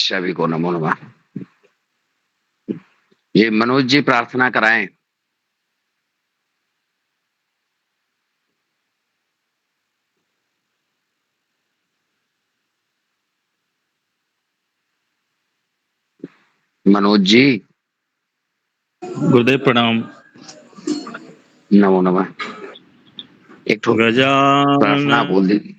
सभी को नमो नमः। ये मनोज जी प्रार्थना कराएँ। मनोज जी। गुरुदेव प्रणाम। नमो नमः। एक ठो प्रार्थना बोल गजानन दीजिए।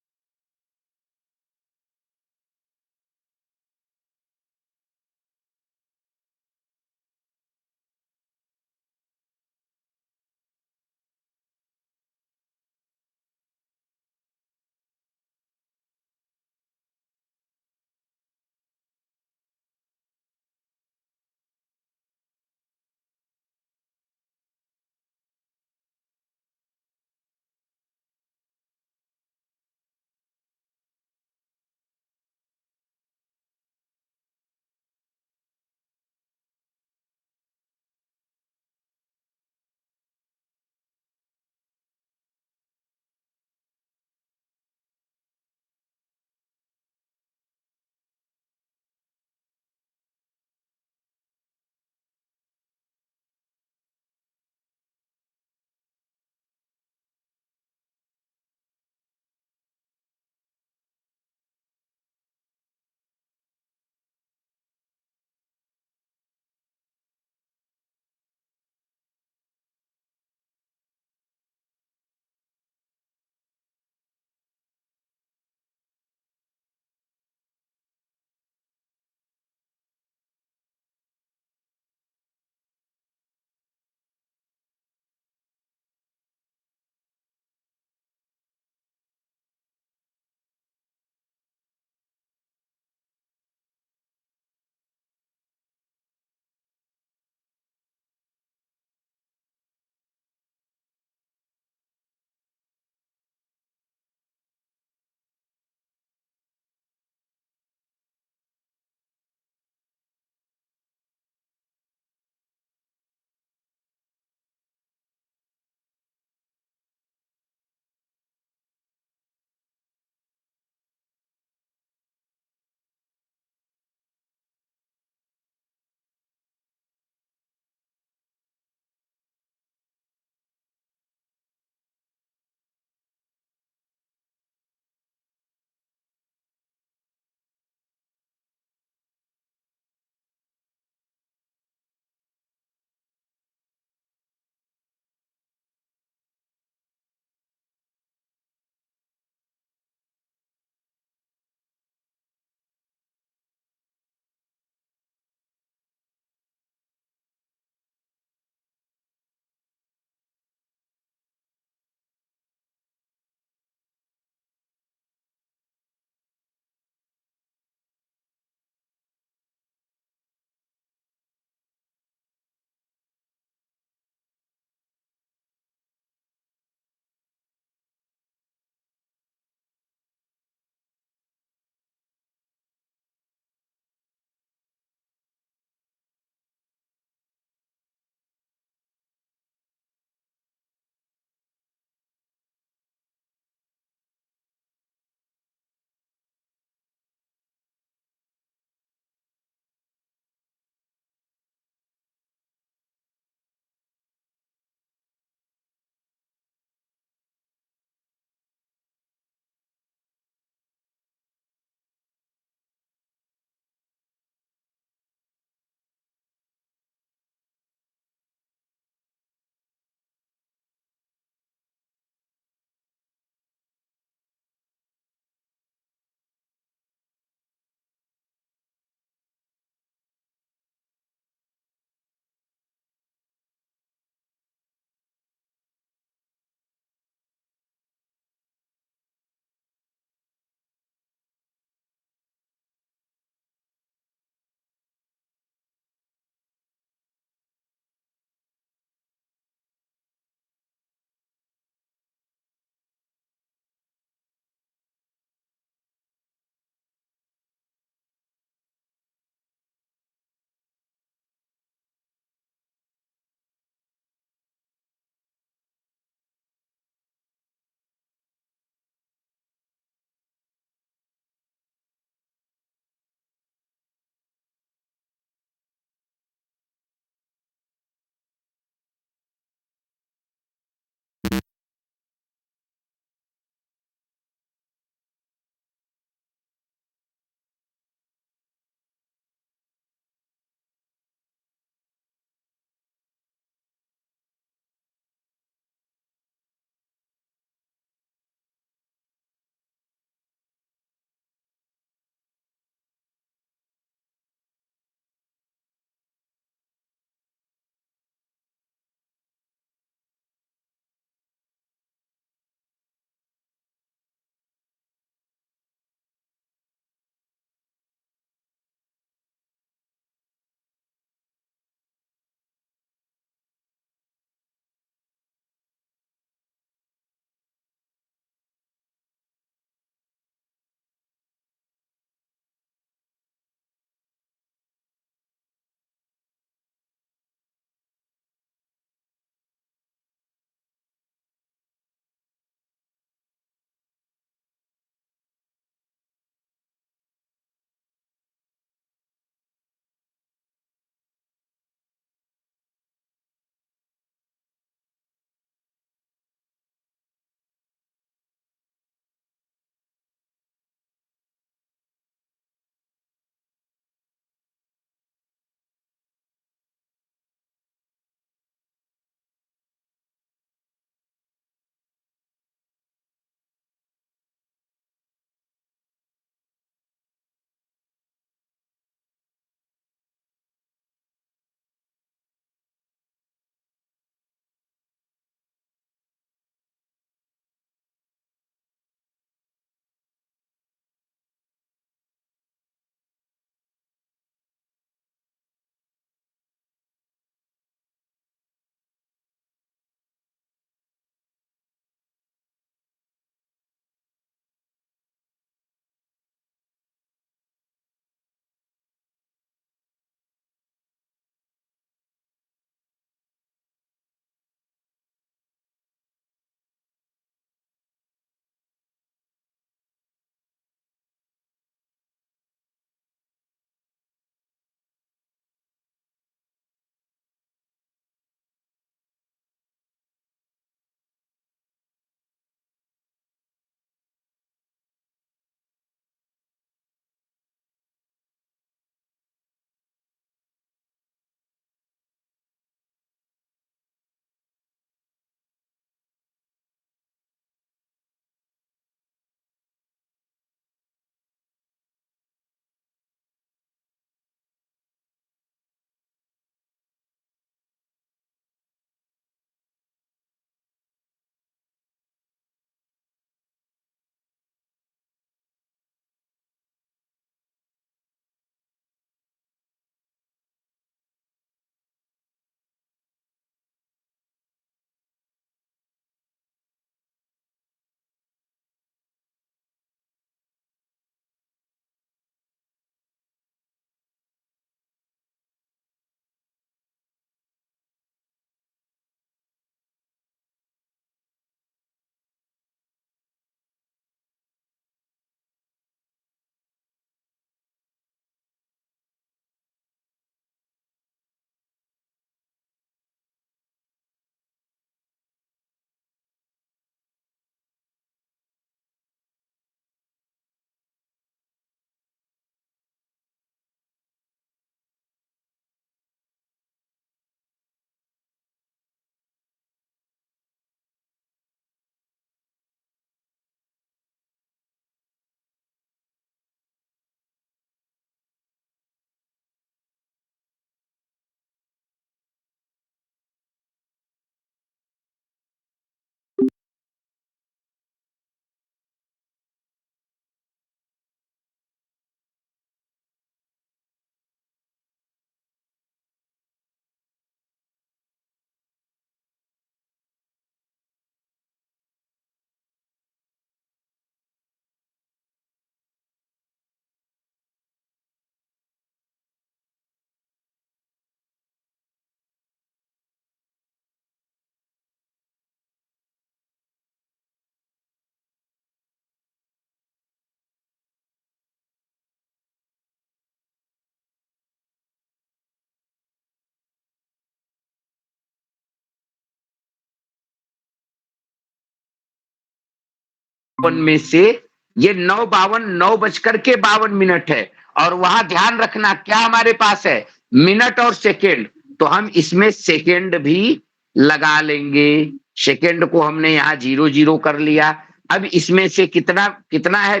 में से ये 9:52 है, और वहां ध्यान रखना क्या हमारे पास है, मिनट और सेकेंड, तो हम इसमें सेकेंड भी लगा लेंगे। सेकेंड को हमने यहाँ 0 कर लिया। अब इसमें से कितना कितना है,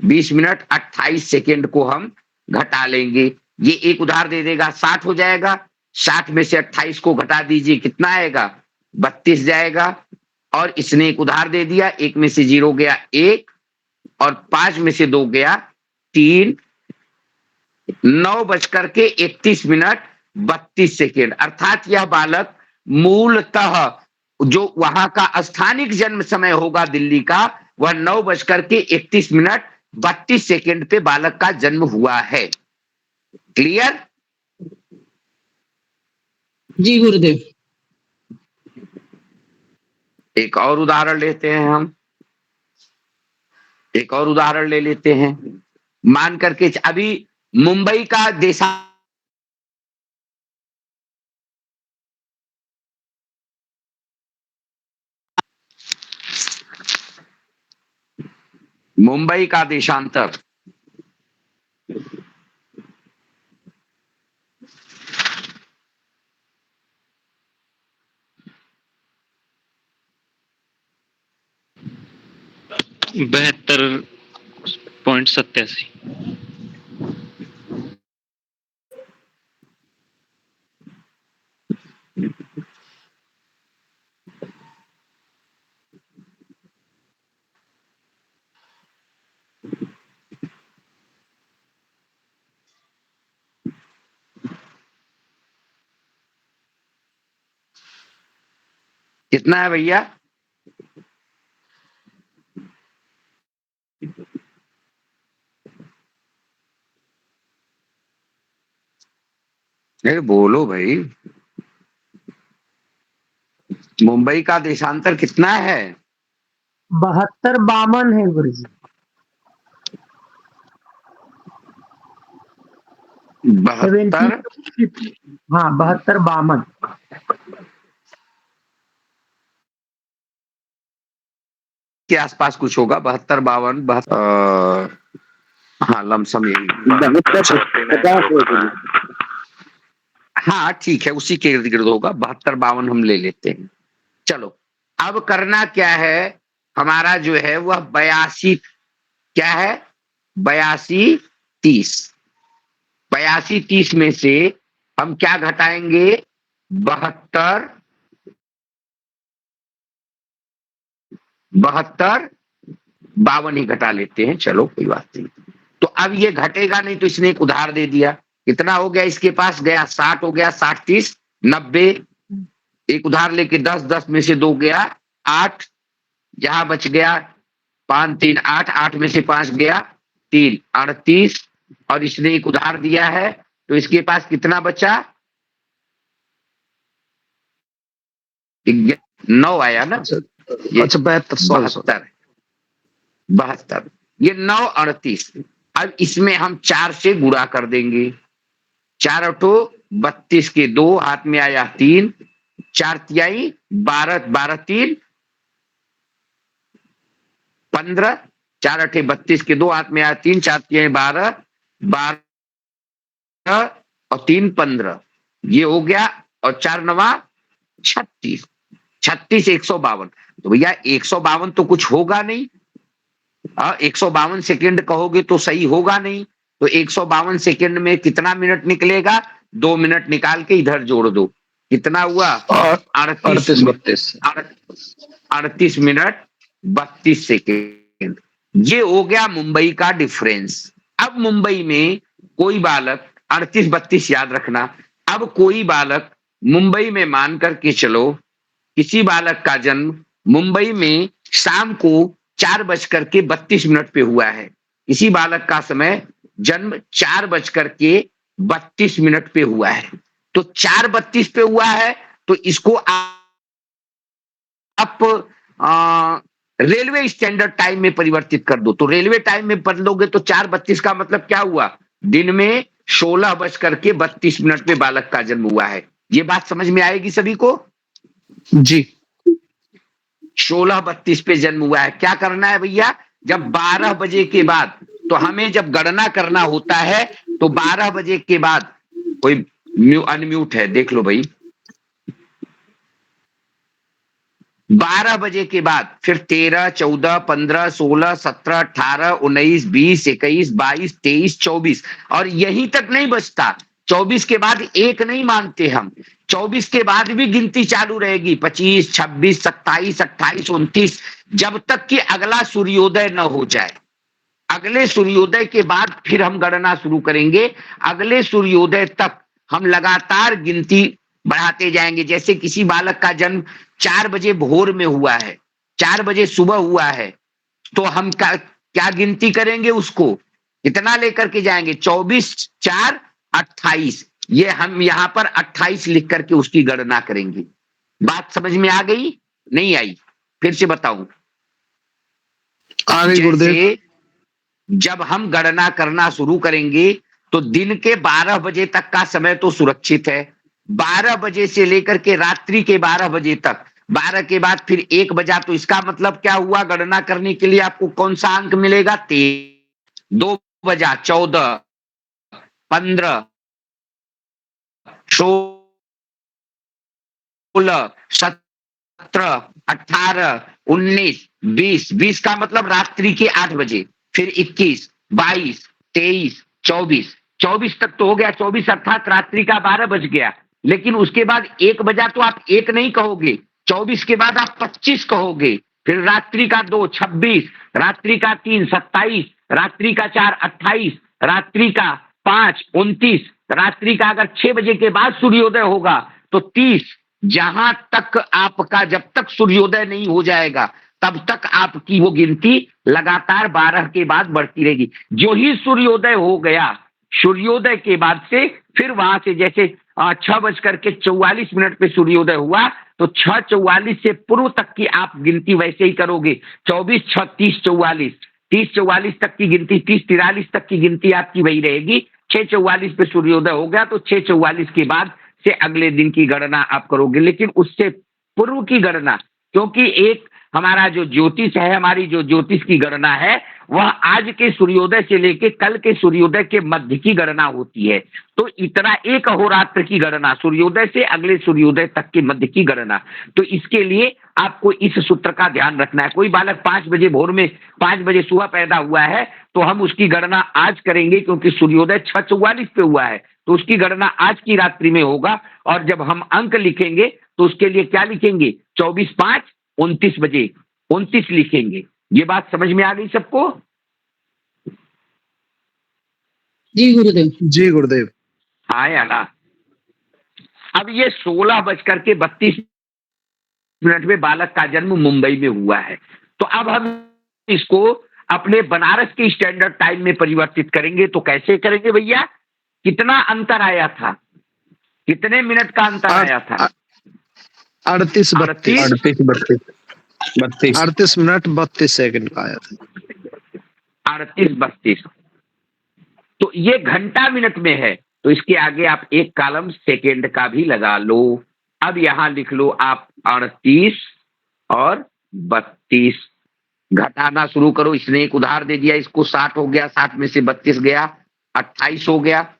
20 मिनट 28 सेकेंड को हम घटा लेंगे। ये एक उधार दे देगा 60 हो जाएगा, 60 में से 28 को घटा दीजिए, कितना आएगा, 32 जाएगा। और इसने एक उधार दे दिया, 1 में से 0 गया 1, और 5 में से 2 गया 3। 9:31 अर्थात यह बालक मूलतः जो वहां का स्थानिक जन्म समय होगा दिल्ली का, वह 9:31 पे बालक का जन्म हुआ है। क्लियर? जी गुरुदेव। एक और उदाहरण लेते हैं हम, एक और उदाहरण ले लेते हैं। मान करके अभी मुंबई का मुंबई का देशांतर, बहत्तर 87। कितना है भैया? अरे बोलो भाई, मुंबई का देशांतर कितना है? 72-52 है गुरुजी। 72, हाँ 72-52 के आसपास कुछ होगा, 72-52, हाँ लमसम यही। हाँ ठीक है, उसी के इर्द गिर्द होगा, 72-52 हम ले लेते हैं। चलो अब करना क्या है, हमारा जो है वह 82, क्या है, 82-30। 82-30 में से हम क्या घटाएंगे, 72-52 ही घटा लेते हैं, चलो कोई बात नहीं। तो अब ये घटेगा नहीं, तो इसने एक उधार दे दिया, कितना हो गया इसके पास, गया 60 हो गया, 60-30 90। एक उधार लेके 10 में से 2 गया 8, यहां बच गया 5 3 8, 8 में से 5 गया 3 38, और इसने एक उधार दिया है, तो इसके पास कितना बचा, 9 आया ना। अच्छा 72, ये 9 38। अब इसमें हम 4 से गुणा कर देंगे, 4 अठो 32 के 2 हाथ में आया 3, 4 तिहाई 12, 12 3 15, 4 अठे 32 के 2 हाथ में आया 3, 4 तिहाई 12, 12 और 3 15, ये हो गया, और 4 9 36, 36 152। तो भैया 152 तो कुछ होगा नहीं, 152 सेकेंड कहोगे तो सही होगा नहीं, तो 152 सेकेंड में कितना मिनट निकलेगा, 2 मिनट निकाल के इधर जोड़ दो, कितना हुआ, 38 मिनट 32 सेकेंड। ये हो गया मुंबई का डिफरेंस। अब मुंबई में कोई बालक 38-32 याद रखना, अब कोई बालक मुंबई में मान करके चलो, किसी बालक का जन्म मुंबई में शाम को 4:32 पे हुआ है, इसी बालक का समय जन्म 4:32 पे हुआ है, तो 4:32 पे हुआ है, तो इसको आप रेलवे स्टैंडर्ड टाइम में परिवर्तित कर दो, तो रेलवे टाइम में बदलोगे तो 4:32 का मतलब क्या हुआ, दिन में 16:32 पे बालक का जन्म हुआ है। ये बात समझ में आएगी सभी को? जी 16:32 पे जन्म हुआ है। क्या करना है भैया, जब 12 बजे के बाद, तो हमें जब गणना करना होता है तो 12 बजे के बाद, कोई अनम्यूट है देख लो भाई, 12 बजे के बाद फिर 13, 14, 15, 16, 17, 18, 19, 20, 21, 22, 23, 24 और यहीं तक नहीं बचता। 24 के बाद एक नहीं मानते हम, 24 के बाद भी गिनती चालू रहेगी, 25, 26, 27, 28, 29, जब तक कि अगला सूर्योदय न हो जाए। अगले सूर्योदय के बाद फिर हम गणना शुरू करेंगे। अगले सूर्योदय तक हम लगातार गिनती बढ़ाते जाएंगे। जैसे किसी बालक का जन्म 4 बजे भोर में हुआ है, 4 बजे सुबह हुआ है, तो हम क्या गिनती करेंगे, उसको कितना लेकर के जाएंगे, 24, 4, 28। ये हम यहाँ पर 28 लिख करके उसकी गणना करेंगे। बात समझ में आ गई, नहीं आई? फिर से बताऊं, आ गई गुरुदेव। जैसे जब हम गणना करना शुरू करेंगे तो दिन के 12 बजे तक का समय तो सुरक्षित है, 12 बजे से लेकर के रात्रि के 12 बजे तक, 12 के बाद फिर 1 बजा, तो इसका मतलब क्या हुआ, गणना करने के लिए आपको कौन सा अंक मिलेगा, 13, 2 बजा 14, 15, 16, 17, 18, 19, 20, 20 का मतलब रात्रि के 8 बजे, फिर 21, 22, 23, 24, 24 तक तो हो गया, 24 अर्थात रात्रि का 12 बज गया। लेकिन उसके बाद 1 बजा तो आप 1 नहीं कहोगे, 24 के बाद आप 25 कहोगे, फिर रात्रि का 2, 26, रात्रि का 3, 27, रात्रि का 4, 28, रात्रि का 5, 29, रात्रि का अगर 6 बजे के बाद सूर्योदय होगा तो 30, जहां तक आपका, जब तक सूर्योदय नहीं हो जाएगा तब तक आपकी वो गिनती लगातार 12 के बाद बढ़ती रहेगी। जो ही सूर्योदय हो गया, सूर्योदय के बाद से फिर वहां से जैसे 6:44 पे सूर्योदय हुआ तो 6:44 से पूर्व तक की आप गिनती वैसे ही करोगे, 24, 6, 30, 44, 30, 44 तक की गिनती, 30, 43 तक की गिनती आपकी वही रहेगी। 6:44 पे सूर्योदय हो गया तो 6:44 के बाद से अगले दिन की गणना आप करोगे, लेकिन उससे पूर्व की गणना, क्योंकि एक हमारा जो ज्योतिष है, हमारी जो ज्योतिष की गणना है, वह आज के सूर्योदय से लेके कल के सूर्योदय के मध्य की गणना होती है। तो इतना एक अहोरात्र की गणना, सूर्योदय से अगले सूर्योदय तक के मध्य की गणना। तो इसके लिए आपको इस सूत्र का ध्यान रखना है। कोई बालक 5 बजे भोर में, 5 बजे सुबह पैदा हुआ है तो हम उसकी गणना आज करेंगे, क्योंकि सूर्योदय 6:44 पे हुआ है, तो उसकी गणना आज की रात्रि में होगा। और जब हम अंक लिखेंगे तो उसके लिए क्या लिखेंगे, 24, 5, 29 बजे 29 लिखेंगे। ये बात समझ में आ गई सबको? जी गुरुदेव। जी गुरुदेव। हाँ या ना? अब ये 16:32 में बालक का जन्म मुंबई में हुआ है, तो अब हम इसको अपने बनारस के स्टैंडर्ड टाइम में परिवर्तित करेंगे। तो कैसे करेंगे भैया, कितना अंतर आया था, कितने मिनट का अंतर आया था? 38 मिनट 32 सेकंड का आया था। 38, 32, तो ये घंटा मिनट में है, तो इसके आगे आप एक कॉलम सेकेंड का भी लगा लो। अब यहां लिख लो आप 38 और 32, घटाना शुरू करो। इसने एक उधार दे दिया, इसको 60 हो गया, 60 में से 32 गया, 28 हो गया।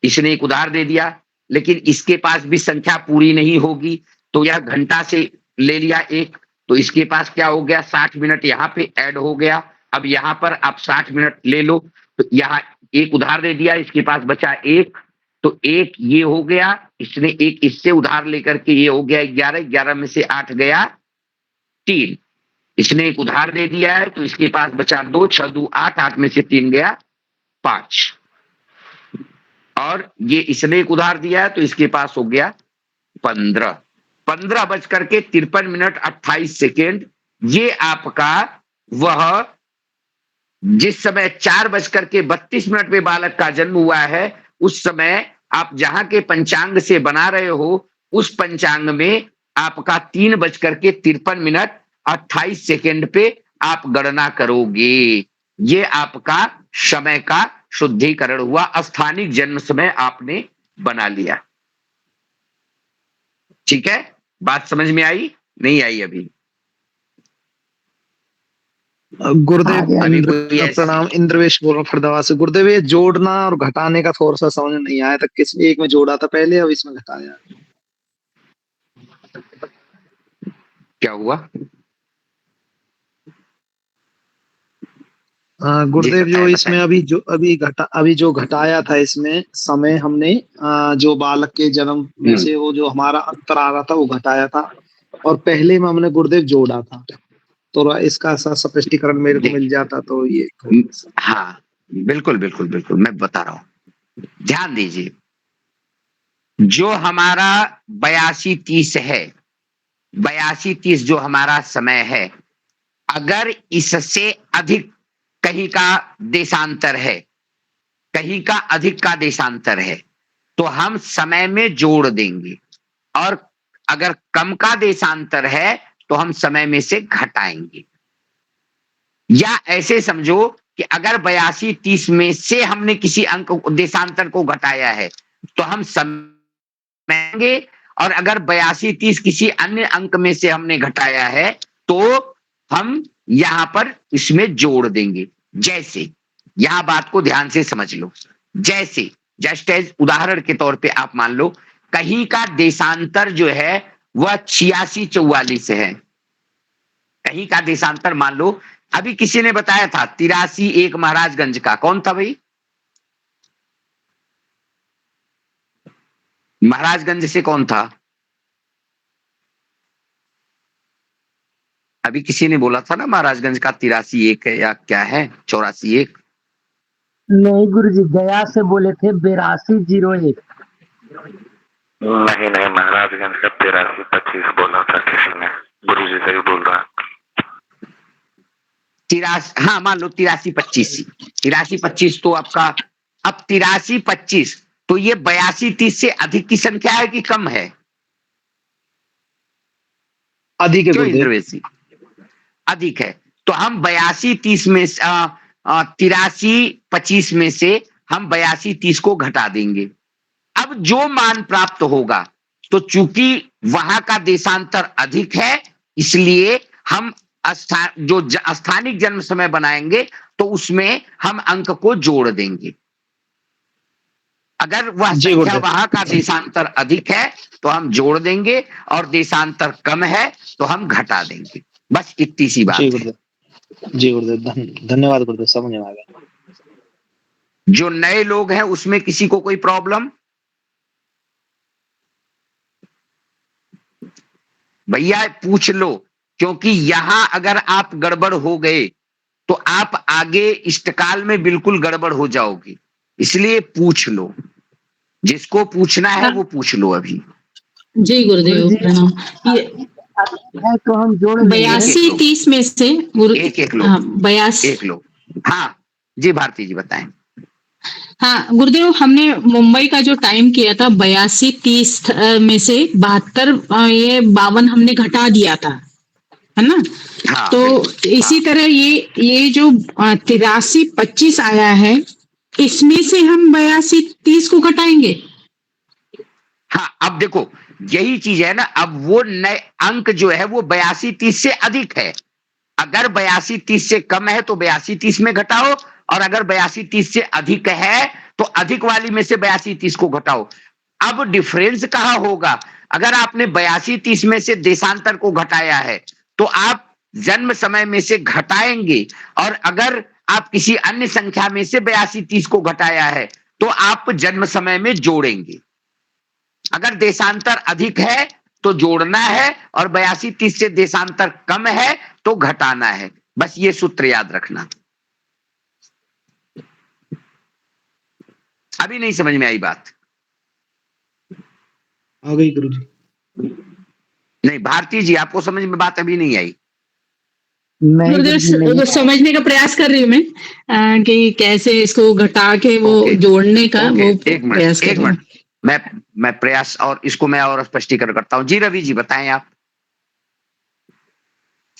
इसने एक उधार दे दिया, लेकिन इसके पास भी संख्या पूरी नहीं होगी, तो यह घंटा से ले लिया एक, तो इसके पास क्या हो गया, 60 मिनट यहाँ पे ऐड हो गया। अब यहाँ पर आप 60 मिनट ले लो, तो यहाँ एक उधार दे दिया, इसके पास बचा एक, तो एक ये हो गया, इसने एक इससे उधार लेकर के ये हो गया 11, 11 में से 8 गया 3, इसने एक उधार दे दिया है तो इसके पास बचा 2, 6 2 8, 8 में से 3 गया 5, और ये इसने एक उधार दिया है तो इसके पास हो गया 15, 15:53 मिनट 28 सेकेंड। ये आपका वह जिस समय 4:32 पे बालक का जन्म हुआ है, उस समय आप जहां के पंचांग से बना रहे हो, उस पंचांग में आपका 3:53 मिनट 28 सेकेंड पे आप गणना करोगे। ये आपका समय का शुद्धिकरण हुआ, स्थानिक जन्म समय आपने बना लिया। ठीक है, बात समझ में आई, नहीं आई अभी? गुरुदेव अभी कोई प्रणाम। इंद्रवेश बोल रहा हूँ फरदावा से। गुरुदेव ये जोड़ना और घटाने का थोड़ा सा समझ नहीं आया था, किस एक में जोड़ा था पहले, अब इसमें घटाया। क्या हुआ? जी गुरुदेव जो बताएं इसमें बताएं। अभी जो घटाया था इसमें समय हमने जो बालक के जन्म में हम्म, से वो जो हमारा अंतर आ रहा था वो घटाया था, और पहले में हमने गुरुदेव जोड़ा था। तो इसका स्पष्टीकरण मेरे को देख मिल जाता तो ये हाँ, बिल्कुल बिल्कुल बिल्कुल मैं बता रहा हूँ, ध्यान दीजिए। जो हमारा 82-30 है, 82-30 जो हमारा समय है, अगर इससे अधिक कहीं का देशांतर है, कहीं का अधिक का देशांतर है, तो हम समय में जोड़ देंगे, और अगर कम का देशांतर है तो हम समय में से घटाएंगे। या ऐसे समझो कि अगर 82-30 में से हमने किसी अंक देशांतर को घटाया है तो हम समझेंगे, और अगर 82-30 किसी अन्य अंक में से हमने घटाया है तो हम यहां पर इसमें जोड़ देंगे। जैसे, यहां बात को ध्यान से समझ लो। जैसे, जस्ट एज उदाहरण के तौर पे आप मान लो कहीं का देशांतर जो है वह 86-44 है। कहीं का देशांतर मान लो, अभी किसी ने बताया था 83-1 महाराजगंज का, कौन था भाई? महाराजगंज से कौन था? अभी किसी ने बोला था ना महाराजगंज का 83-1 है या क्या है, 84-1। नहीं गुरुजी, गया से बोले थे 8201। नहीं नहीं, महाराजगंज का 83-25 बोला था किसी ने। गुरुजी सही बोल रहा है। 83, हाँ मान लो 83-25, 83-25 तो आपका, अब 83-25 तो ये 82-30 से अधिक की संख्या है कि कम है? अधिक है क्यों गुरुदेव। इंद्रवेश जी? अधिक है। तो हम 82-30 में 83-25 में से हम 82-30 को घटा देंगे। अब जो मान प्राप्त होगा, तो चूंकि वहां का देशांतर अधिक है, इसलिए हम स्थानिक जन्म समय बनाएंगे तो उसमें हम अंक को जोड़ देंगे। अगर वह जी संख्या गुरुदेव। वहां का देशांतर अधिक है तो हम जोड़ देंगे, और देशांतर कम है तो हम घटा देंगे। बस इतनी सी जी बात है। गुरुदेव। जी गुरुदेव, धन्यवाद गुरुदेव, समझ में आ गया। जो नए लोग हैं उसमें किसी को कोई प्रॉब्लम? भैया पूछ लो, क्योंकि यहां अगर आप गड़बड़ हो गए तो आप आगे इष्टकाल में बिल्कुल गड़बड़ हो जाओगे। इसलिए पूछ लो, जिसको पूछना है वो पूछ लो अभी। जी गुरुदेव प्रणाम। ये है तो हम जोड़ लेंगे। 82-30 में से गुरु, एक एक लो, हाँ 82। एक लो। हाँ जी, भारती जी बताएं। हाँ गुरुदेव, हमने मुंबई का जो टाइम किया था 82-30 में से 72, ये 52 हमने घटा दिया था, है ना? हाँ तो बिल्कुल, इसी हाँ तरह ये जो 83-25 आया है, इसमें से हम 82-30 को घटाएंगे। हाँ। अब देखो यही चीज है ना, अब वो नए अंक जो है वो 82-30 से अधिक है। अगर 82-30 से कम है तो 82-30 में घटाओ, और अगर 82-30 से अधिक है तो अधिक वाली में से 82-30 को घटाओ। अब डिफरेंस कहाँ होगा? अगर आपने 82-30 में से देशांतर को घटाया है तो आप जन्म समय में से घटाएंगे, और अगर आप किसी अन्य संख्या में से 82-30 को घटाया है तो आप जन्म समय में जोड़ेंगे। अगर देशांतर अधिक है तो जोड़ना है, और 82-30 से देशांतर कम है तो घटाना है। बस ये सूत्र याद रखना। अभी नहीं समझ में आई बात? आ गई गुरुजी। नहीं भारती जी, आपको समझ में बात अभी नहीं आई? नहीं गुरुदेव गुरुजी, नहीं। समझने का प्रयास कर रही हूँ मैं, कि कैसे इसको घटा के वो ओके जोड़ने का ओके, वो एक प्रयास मिनट कर एक रही हूँ। मिनट, मैं प्रयास और इसको मैं और स्पष्टीकरण करता हूँ। जी रवि जी बताएं, आप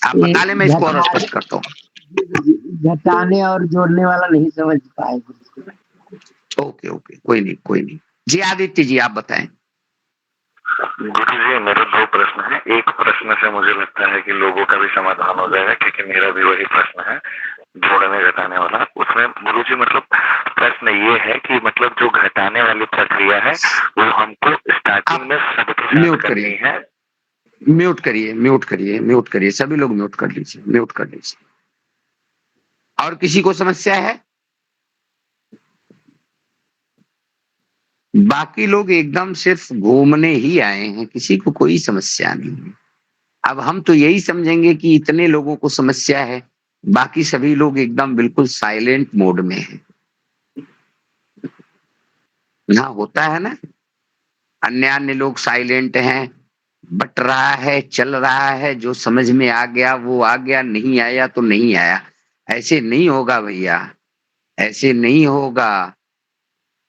ये बता लें, मैं इसको और स्पष्ट करता हूँ। घटाने और जोड़ने वाला नहीं समझ पाए गुरुजी। ओके ओके, कोई नहीं कोई नहीं। जी आदित्य जी आप बताएं। गुरुजी मेरे 2 प्रश्न हैं। एक प्रश्न से मुझे लगता है कि लोगों का भी समाधान हो जाएगा, क्योंकि मेरा भी वही प्रश्न है जोड़ने घटाने वाला। उसमें गुरुजी मतलब प्रश्न ये है कि मतलब जो घटाने वाली प्रक्रिया है वो हमको स्टार्टिंग में सबके साथ म्यूट करनी करिए। है। म्यूट करिए, म्यूट करिए, म्यूट करिए, सभी लोग म्यूट कर लीजिए, म्यूट कर लीजिए। और किसी को समस्या है? बाकी लोग एकदम सिर्फ घूमने ही आए हैं, किसी को कोई समस्या नहीं है। अब हम तो यही समझेंगे कि इतने लोगों को समस्या है, बाकी सभी लोग एकदम बिल्कुल साइलेंट मोड में हैं। हाँ, होता है ना, अन्य अन्य लोग साइलेंट हैं, बट रहा है, चल रहा है, जो समझ में आ गया वो आ गया, नहीं आया तो नहीं आया। ऐसे नहीं होगा भैया, ऐसे नहीं होगा।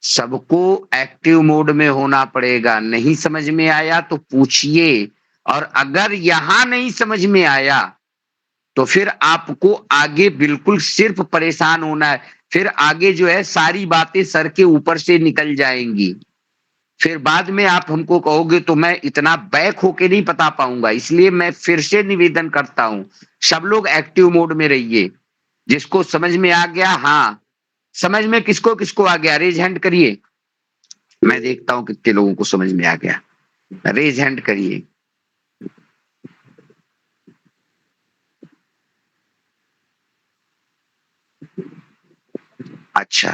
सबको एक्टिव मोड में होना पड़ेगा। नहीं समझ में आया तो पूछिए, और अगर यहां नहीं समझ में आया तो फिर आपको आगे बिल्कुल सिर्फ परेशान होना है। फिर आगे जो है सारी बातें सर के ऊपर से निकल जाएंगी। फिर बाद में आप हमको कहोगे तो मैं इतना बैक होके नहीं बता पाऊंगा। इसलिए मैं फिर से निवेदन करता हूं, सब लोग एक्टिव मोड में रहिए। जिसको समझ में आ गया, हाँ, समझ में किसको किसको आ गया, रेज हैंड करिए। मैं देखता हूं कितने लोगों को समझ में आ गया, रेज हैंड करिए। अच्छा,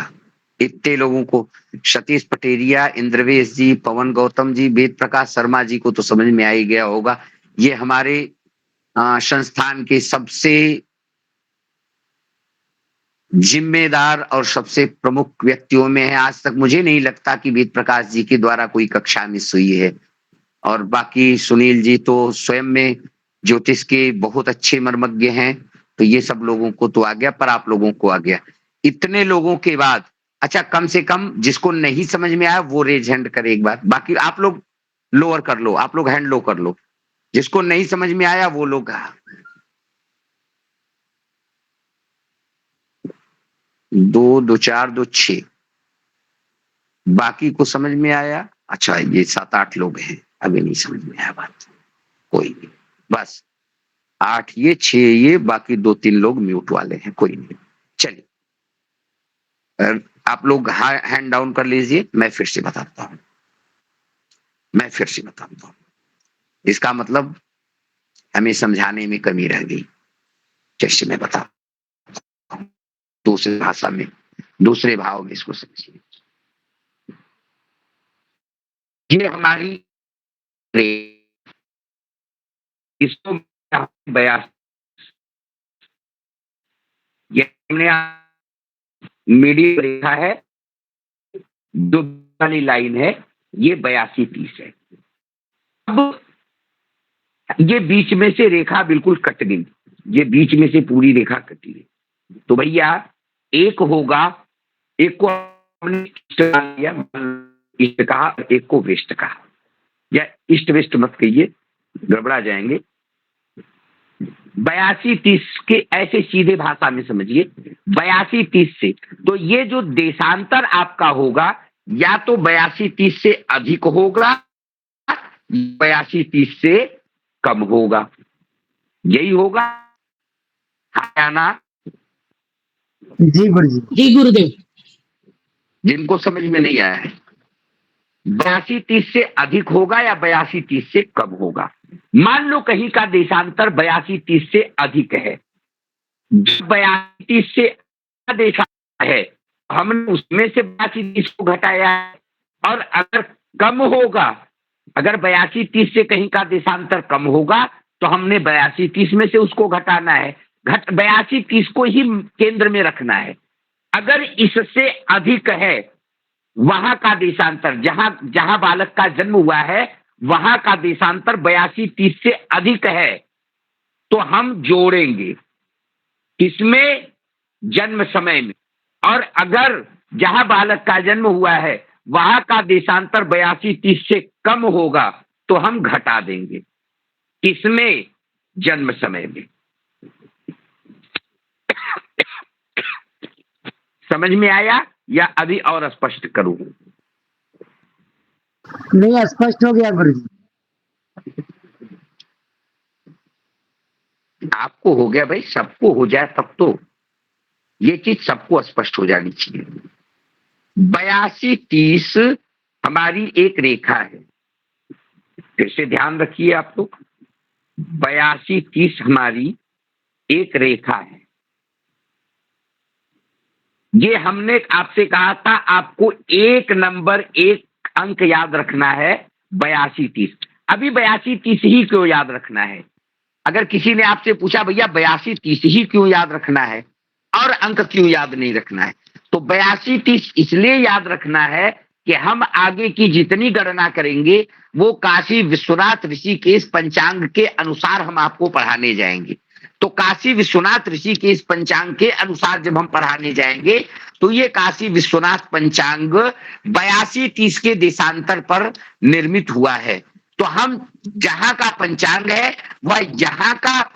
इतने लोगों को, सतीश पटेरिया, इंद्रवेश जी, पवन गौतम जी, वेद प्रकाश शर्मा जी को तो समझ में आ ही गया होगा। ये हमारे संस्थान के सबसे जिम्मेदार और सबसे प्रमुख व्यक्तियों में है। आज तक मुझे नहीं लगता कि वेद प्रकाश जी के द्वारा कोई कक्षा मिस हुई है। और बाकी सुनील जी तो स्वयं में ज्योतिष के बहुत अच्छे मर्मज्ञ हैं। तो ये सब लोगों को तो आ गया, पर आप लोगों को आ गया। इतने लोगों के बाद अच्छा, कम से कम जिसको नहीं समझ में आया वो रेज हैंड करे एक बार। बाकी आप लोग लोअर कर लो, आप लोग हैंड लो कर लो। जिसको नहीं समझ में आया वो लोग 2 2 4 2 6। बाकी को समझ में आया। अच्छा, ये 7 8 लोग हैं, अभी नहीं समझ में आया बात, कोई नहीं, बस 8 ये 6 ये, बाकी 2 3 लोग म्यूट वाले हैं, कोई नहीं। चलिए, आप लोग हैंड डाउन कर लीजिए। मैं फिर से बताता हूँ, मैं फिर से बताता हूँ। इसका मतलब हमें समझाने में कमी रह गई। जैसे मैं बता दूसरी भाषा में, दूसरे भाव में इसको समझिए। ये हमारी इसको 82, ये हमने मीडियम रेखा है, जो वाली लाइन है ये 82 30 है। अब ये बीच में से रेखा बिल्कुल कट गई, ये बीच में से पूरी रेखा कटी गई। तो भैया एक होगा, एक को हमने ईस्ट कहा, एक को वेस्ट कहा, या ईस्ट वेस्ट मत कहिए, गड़बड़ा जाएंगे। 82 30 के ऐसे सीधे भाषा में समझिए, 82 30 से। तो ये जो देशांतर आपका होगा, या तो 82 30 से अधिक होगा, 82 30 से कम होगा, यही होगा। है ना? जी गुरुजी। जी गुरुदेव। जिनको समझ में नहीं आया है, 82 30 से अधिक होगा या 82 30 से कम होगा। मान लो कहीं का देशांतर 82 30 से अधिक है, 82 30 से देशांतर है, हमने उसमें से 82 30 को घटाया है। और अगर कम होगा, अगर 82 30 से कहीं का देशांतर कम होगा, तो हमने 82 30 में से उसको घटाना है। 82 30 को ही केंद्र में रखना है। अगर इससे अधिक है, वहां का देशांतर, जहां जहां बालक का जन्म हुआ है वहां का देशांतर 82 30 से अधिक है, तो हम जोड़ेंगे किसमें? जन्म समय में। और अगर जहां बालक का जन्म हुआ है वहां का देशांतर 82 30 से कम होगा, तो हम घटा देंगे किसमें? जन्म समय में। समझ में आया या अभी और स्पष्ट करूं? नहीं, स्पष्ट हो गया गुरुजी। सबको हो गया भाई, सबको हो जाए तब तो ये चीज सबको स्पष्ट हो जानी चाहिए। 82-30 हमारी एक रेखा है, फिर से ध्यान रखिए आप लोग। 82-30 हमारी एक रेखा है। ये हमने आपसे कहा था आपको एक नंबर, एक अंक याद रखना है, 82-30। अभी 82-30 ही क्यों याद रखना है? अगर किसी ने आपसे पूछा भैया 82-30 ही क्यों याद रखना है और अंक क्यों याद नहीं रखना है, तो 82-30 इसलिए याद रखना है कि हम आगे की जितनी गणना करेंगे वो काशी विश्वनाथ ऋषिकेश पंचांग के अनुसार हम आपको पढ़ाने जाएंगे। तो काशी विश्वनाथ ऋषिकेश पंचांग के अनुसार जब हम पढ़ाने जाएंगे तो ये काशी विश्वनाथ पंचांग 82-30 के देशांतर पर निर्मित हुआ है। तो हम जहां का पंचांग है वह यहाँ का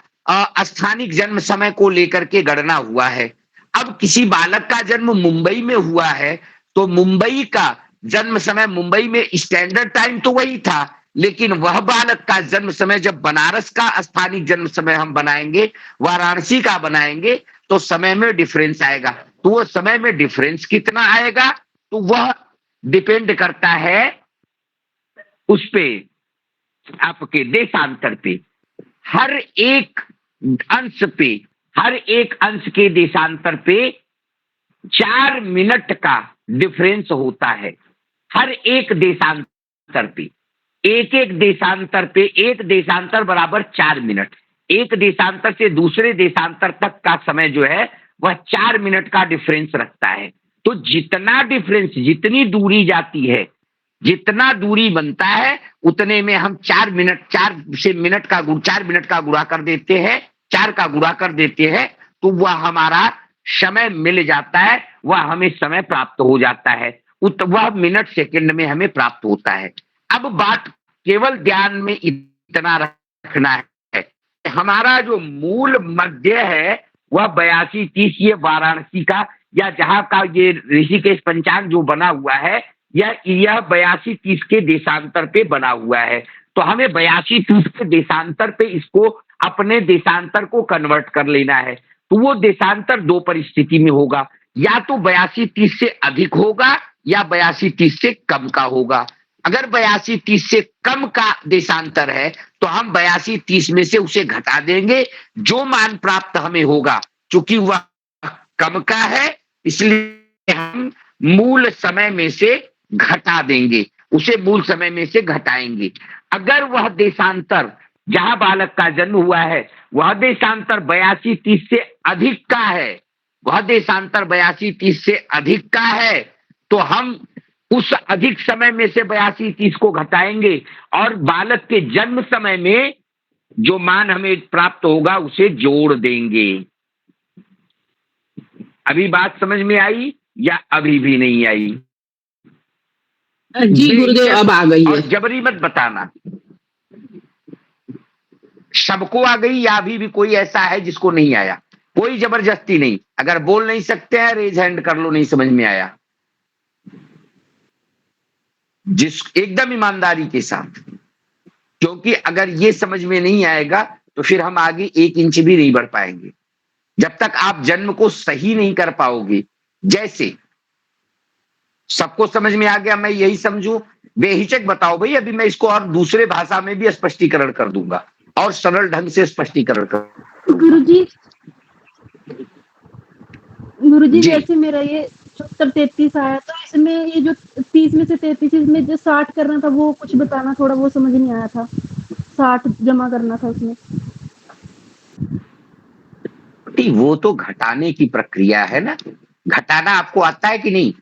स्थानिक जन्म समय को लेकर के गणना हुआ है। अब किसी बालक का जन्म मुंबई में हुआ है तो मुंबई का जन्म समय, मुंबई में स्टैंडर्ड टाइम तो वही था, लेकिन वह बालक का जन्म समय जब बनारस का स्थानिक जन्म समय हम बनाएंगे, वाराणसी का बनाएंगे, तो समय में डिफरेंस आएगा। तो वो समय में डिफरेंस कितना आएगा, तो वह डिपेंड करता है उस पे, आपके देशांतर पे। हर एक अंश पे, हर एक अंश के देशांतर पे 4 मिनट का डिफरेंस होता है। हर एक देशांतर पे, एक एक देशांतर पे, एक देशांतर बराबर 4 मिनट। एक देशांतर से दूसरे देशांतर तक का समय जो है वह 4 मिनट का डिफरेंस रखता है। तो जितना डिफरेंस, जितनी दूरी जाती है, जितना दूरी बनता है, उतने में हम 4 मिनट, 4 से मिनट का 4 मिनट का गुणा कर देते हैं, 4 का गुणा कर देते हैं, तो वह हमारा समय मिल जाता है, वह हमें समय प्राप्त हो जाता है, वह मिनट सेकंड में हमें प्राप्त होता है। अब बात केवल ध्यान में इतना रखना है, हमारा जो मूल मध्य है वह 82-30 ये वाराणसी का या जहां का ये ऋषिकेश पंचांग जो बना हुआ है, यह 82-30 के देशांतर पे बना हुआ है। तो हमें 82-30 के देशांतर पे इसको, अपने देशांतर को कन्वर्ट कर लेना है। तो वो देशांतर दो परिस्थिति में होगा, या तो 82-30 से अधिक होगा या 82-30 से कम का होगा। अगर 82-30 से कम का देशांतर है तो हम 82-30 में से उसे घटा देंगे, जो मान प्राप्त हमें होगा, चूंकि वह कम का है इसलिए हम मूल समय में से घटा देंगे, उसे मूल समय में से घटाएंगे। अगर वह देशांतर जहां बालक का जन्म हुआ है वह देशांतर 82-30 से अधिक का है, वह देशांतर 82-30 से अधिक का है, तो हम उस अधिक समय में से 82-30 को घटाएंगे और बालक के जन्म समय में जो मान हमें प्राप्त होगा उसे जोड़ देंगे। अभी बात समझ में आई या अभी भी नहीं आई? जी गुरुदेव, अब आ गई और है। जबरी मत बताना, सबको आ गई या अभी भी कोई ऐसा है जिसको नहीं आया? कोई जबरदस्ती नहीं, अगर बोल नहीं सकते हैं रेज हैंड कर लो, नहीं समझ में आया। जिस एकदम ईमानदारी के साथ, क्योंकि अगर ये समझ में नहीं आएगा तो फिर हम आगे 1 इंच भी नहीं बढ़ पाएंगे जब तक आप जन्म को सही नहीं कर पाओगे। जैसे सबको समझ में आ गया, मैं यही समझू, बेहिचक बताओ भाई, अभी मैं इसको और दूसरे भाषा में भी स्पष्टीकरण कर दूंगा और सरल ढंग से स्पष्टीकरण कर। गुरुजी जी। जैसे मेरा ये 74-33 आया, तो इसमें ये जो 30 में से 33, इसमें जो 60 करना था वो कुछ बताना, थोड़ा वो समझ नहीं आया था। 60 जमा करना था उसमें। वो तो घटाने की प्रक्रिया है ना, घटाना आपको आता है कि नहीं?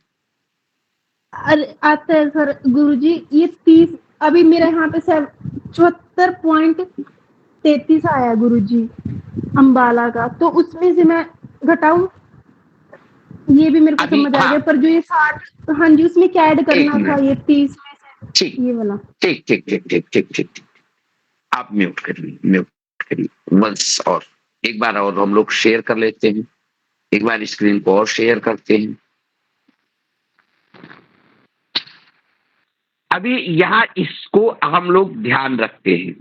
अरे आता है सर गुरुजी, ये 30 अभी मेरे यहाँ पे 74.33 आया गुरुजी अंबाला का, तो उसमें से मैं घटाऊं, ये भी मेरे को समझ आ गया, पर जो ये 60, हाँ जी, उसमें क्या ऐड करना था ये 30 में से? ठीक, ये वाला। ठीक ठीक ठीक ठीक ठीक ठीक, आप म्यूट करिए वंस, और एक बार और हम लोग शेयर कर लेते हैं, एक बार स्क्रीन को और शेयर करते हैं। अभी यहाँ इसको हम लोग ध्यान रखते हैं,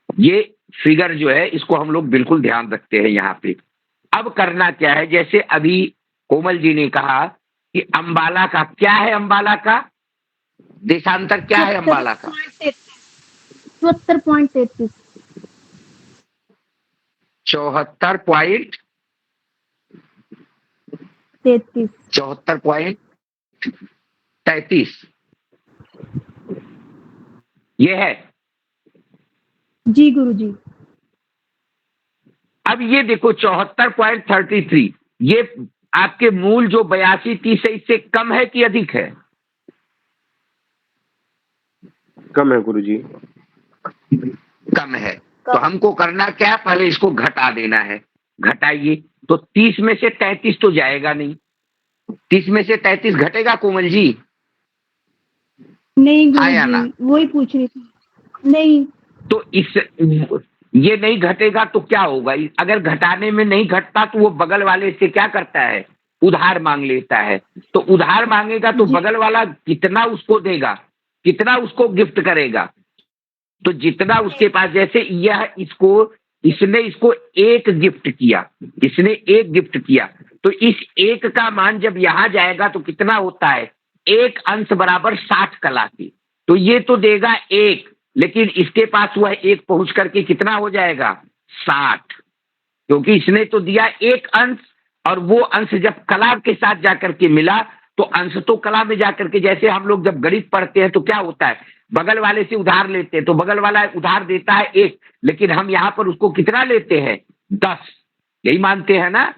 ये फिगर जो है इसको हम लोग बिल्कुल ध्यान रखते हैं यहाँ पे। अब करना क्या है, जैसे अभी कोमल जी ने कहा कि अंबाला का क्या है, अंबाला का देशांतर क्या है अंबाला का? 74.33 74.33 74.33 ये है। जी गुरुजी। अब ये देखो 74.33 ये आपके मूल जो 82-30 है इससे कम है कि अधिक है? कम है गुरुजी। कम है। तो हमको करना क्या है, पहले इसको घटा देना है। घटाइए तो 30 में से 33 तो जाएगा नहीं। 30 में से 33 घटेगा कोमल जी? नहीं हाँ या ना? गुरुजी, वही पूछ रही थी। नहीं। तो इस ये नहीं घटेगा तो क्या होगा? अगर घटाने में नहीं घटता तो वो बगल वाले से क्या करता है, उधार मांग लेता है। तो उधार मांगेगा तो बगल वाला कितना उसको देगा, कितना उसको गिफ्ट करेगा? तो जितना उसके पास, जैसे यह इसने इसको एक गिफ्ट किया, इसने एक गिफ्ट किया, तो इस एक का मान जब यहां जाएगा तो कितना होता है, एक अंश बराबर 60 कला की। तो ये तो देगा एक, लेकिन इसके पास वह एक पहुंच करके कितना हो जाएगा, 60, क्योंकि इसने तो दिया एक अंश, और वो अंश जब कला के साथ जाकर के मिला तो अंश तो कला में जाकर के, जैसे हम लोग जब गणित पढ़ते हैं तो क्या होता है, बगल वाले से उधार लेते हैं तो बगल वाला उधार देता है एक, लेकिन हम यहां पर उसको कितना लेते हैं, 10, यही मानते हैं ना?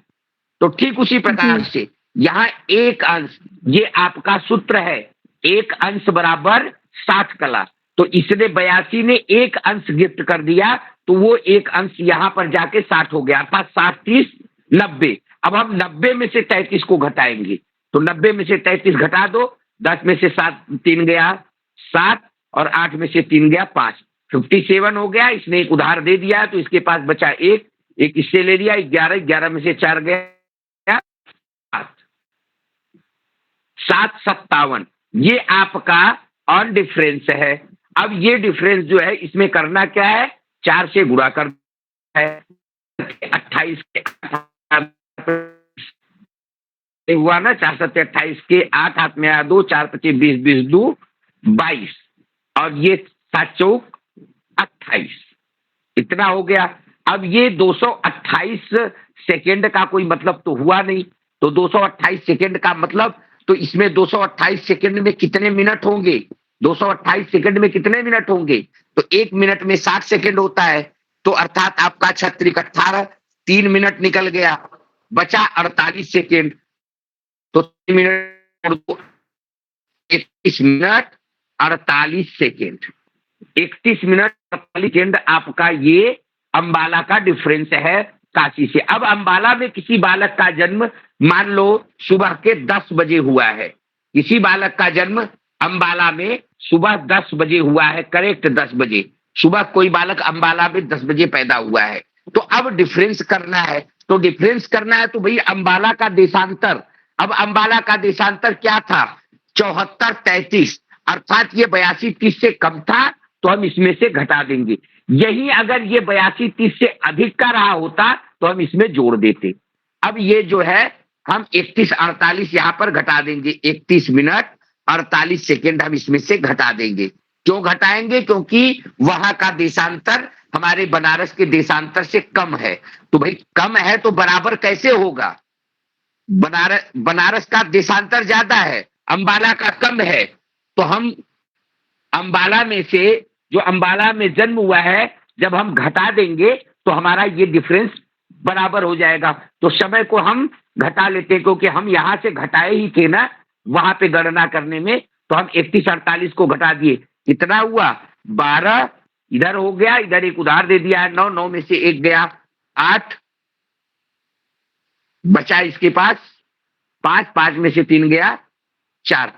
तो ठीक उसी प्रकार से यहाँ एक अंश, ये आपका सूत्र है, एक अंश बराबर 60 कला। तो इसने 82 ने एक अंश गिफ्ट कर दिया, तो वो एक अंश यहां पर जाके 60 हो गया, अर्थात 60 30 90। अब हम 90 में से 33 को घटाएंगे, तो 90 में से 33 घटा दो, 10 में से 7 3 गया 7, और 8 में से 3 गया 5, 57 हो गया। इसने एक उधार दे दिया तो इसके पास बचा एक, एक इससे ले लिया 11, 11 में से 4 गया 7, 57। ये आपका ऑन डिफरेंस है। अब ये डिफरेंस जो है इसमें करना क्या है, 4 से गुणा कर है, 28 के हुआ ना, 4 7 28 के 8 हाथ में आया 2, 4 25 20 20 2 22, और ये 7 चौक 28, इतना हो गया। अब ये 228 सेकेंड का कोई मतलब तो हुआ नहीं, तो 228 सेकेंड का मतलब, तो इसमें 228 सेकेंड में कितने मिनट होंगे, 228 सेकेंड में कितने मिनट होंगे, तो 1 मिनट में 60 सेकेंड होता है, तो अर्थात आपका 36 18 3 मिनट निकल गया, बचा 48 सेकेंड। तो 3 minute 31 minute 48 second, 31 minute 48 second आपका ये अंबाला का डिफरेंस है काशी से। अब अंबाला में किसी बालक का जन्म मान लो सुबह के 10 बजे हुआ है, किसी बालक का जन्म अंबाला में सुबह 10 बजे हुआ है, करेक्ट 10 बजे सुबह कोई बालक अंबाला में 10 बजे पैदा हुआ है। तो अब डिफरेंस करना है, तो डिफरेंस करना है तो भाई अंबाला का देशांतर, अब अंबाला का देशांतर क्या था, 74 33, अर्थात ये 82 30 से कम था, तो हम इसमें से घटा देंगे। यही अगर ये 82 30 से अधिक का रहा होता तो हम इसमें जोड़ देते। अब ये जो है हम 31 48 यहां पर घटा देंगे, 31 मिनट 48 सेकेंड हम इसमें से घटा देंगे। क्यों घटाएंगे, क्योंकि वहां का देशांतर हमारे बनारस के देशांतर से कम है। तो भाई कम है तो बराबर कैसे होगा, बनारस का देशांतर ज्यादा है, अंबाला का कम है, तो हम अंबाला में से, जो अंबाला में जन्म हुआ है, जब हम घटा देंगे तो हमारा ये डिफरेंस बराबर हो जाएगा। तो समय को हम घटा लेते हैं, क्योंकि हम यहां से घटाए ही थे ना वहां पे गणना करने में, तो हम 31 48 को घटा दिए, कितना हुआ 12, इधर हो गया, इधर एक उधार दे दिया है 9, 9 में से 1 गया 8, बचा इसके पास 5, 5 में से 3 गया 4,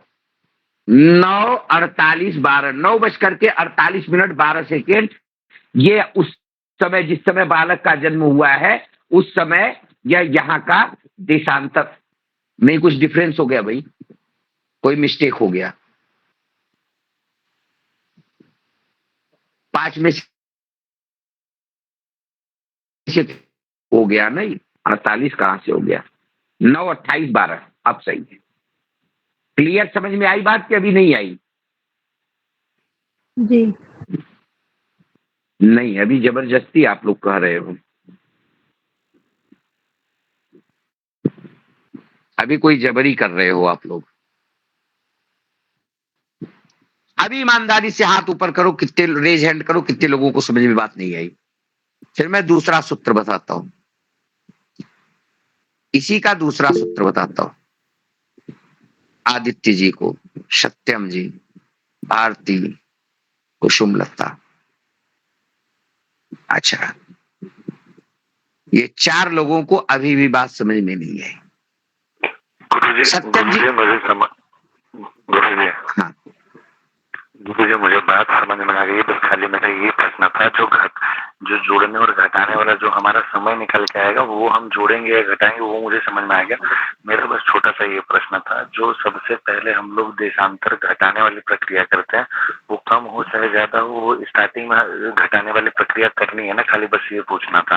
9 48 12, 9 बज करके 48 मिनट 12 सेकेंड। ये उस समय जिस समय बालक का जन्म हुआ है उस समय यह यहाँ का देशांतर में कुछ डिफरेंस हो गया भाई, कोई मिस्टेक हो गया, 5 में से से हो गया नहीं, 48 कहां से हो गया, 9, 28, 12, अब सही है। क्लियर समझ में आई बात कि अभी नहीं आई? जी नहीं, अभी जबरदस्ती आप लोग कह रहे हो। अभी कोई जबरी कर रहे हो आप लोग। अभी ईमानदारी से हाथ ऊपर करो, कितने रेज हैंड करो, कितने लोगों को समझ में बात नहीं आई। फिर मैं दूसरा सूत्र बताता हूं, इसी का दूसरा सूत्र बताता हूं। आदित्य जी को, सत्यम जी, भारती, कुसुमलता, अच्छा, ये 4 लोगों को अभी भी बात समझ में नहीं आई। गुरुजी सत्यम जी, गुरुजी हाँ, गुरुजी मुझे बात समझ में आ गई। बस खाली मेरा ये प्रश्न था, जो जोड़ने और घटाने वाला जो हमारा समय निकल के आएगा वो हम जोड़ेंगे या घटाएंगे, वो मुझे समझ में आ गया। मेरा बस छोटा सा ये प्रश्न था, जो सबसे पहले हम लोग देशांतर घटाने वाली प्रक्रिया करते हैं, वो कम हो चाहे ज्यादा हो, वो स्टार्टिंग में घटाने वाली प्रक्रिया करनी है ना? खाली बस ये पूछना था।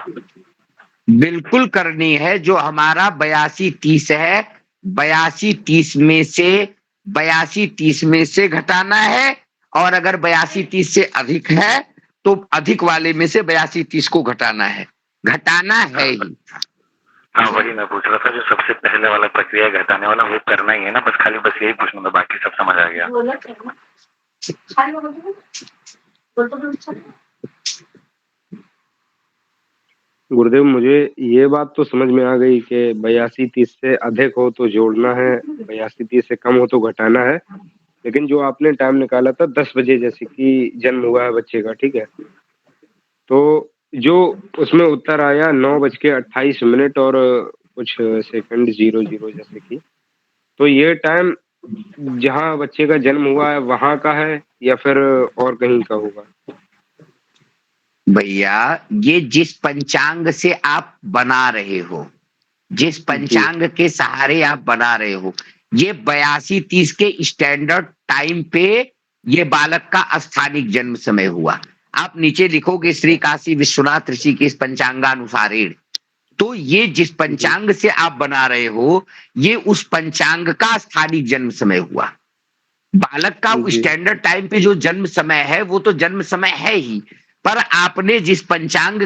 बिल्कुल करनी है। जो हमारा 82-30 है, 82-30 में से घटाना है, और अगर 82-30 से अधिक है तो अधिक वाले में से 82-30 को घटाना है ही। हाँ, वही मैं पूछ रहा था, जो सबसे पहले वाला प्रक्रिया घटाने वाला वो करना ही है ना? बस खाली बस यही पूछना था, बाकी सब समझ आ गया। गुरुदेव मुझे ये बात तो समझ में आ गई कि 82-30 से अधिक हो तो जोड़ना है, 82-30 से कम हो तो घटाना है। लेकिन जो आपने टाइम निकाला था 10 बजे, जैसे कि जन्म हुआ है बच्चे का, ठीक है, तो जो उसमें उत्तर आया 9:28 और कुछ सेकंड 00 जैसे कि, तो ये टाइम जहाँ बच्चे का जन्म हुआ है वहां का है या फिर और कहीं का होगा? भैया, ये जिस पंचांग से आप बना रहे हो, जिस पंचांग के सहारे आप बना रहे हो, ये 82-30 के स्टैंडर्ड टाइम पे ये बालक का स्थानिक जन्म समय हुआ। आप नीचे लिखोगे श्री काशी विश्वनाथ ऋषि के इस पंचांगानुसारेण, तो ये जिस पंचांग से आप बना रहे हो, ये उस पंचांग का स्थानिक जन्म समय हुआ। बालक का स्टैंडर्ड टाइम पे जो जन्म समय है वो तो जन्म समय है ही, पर आपने जिस पंचांग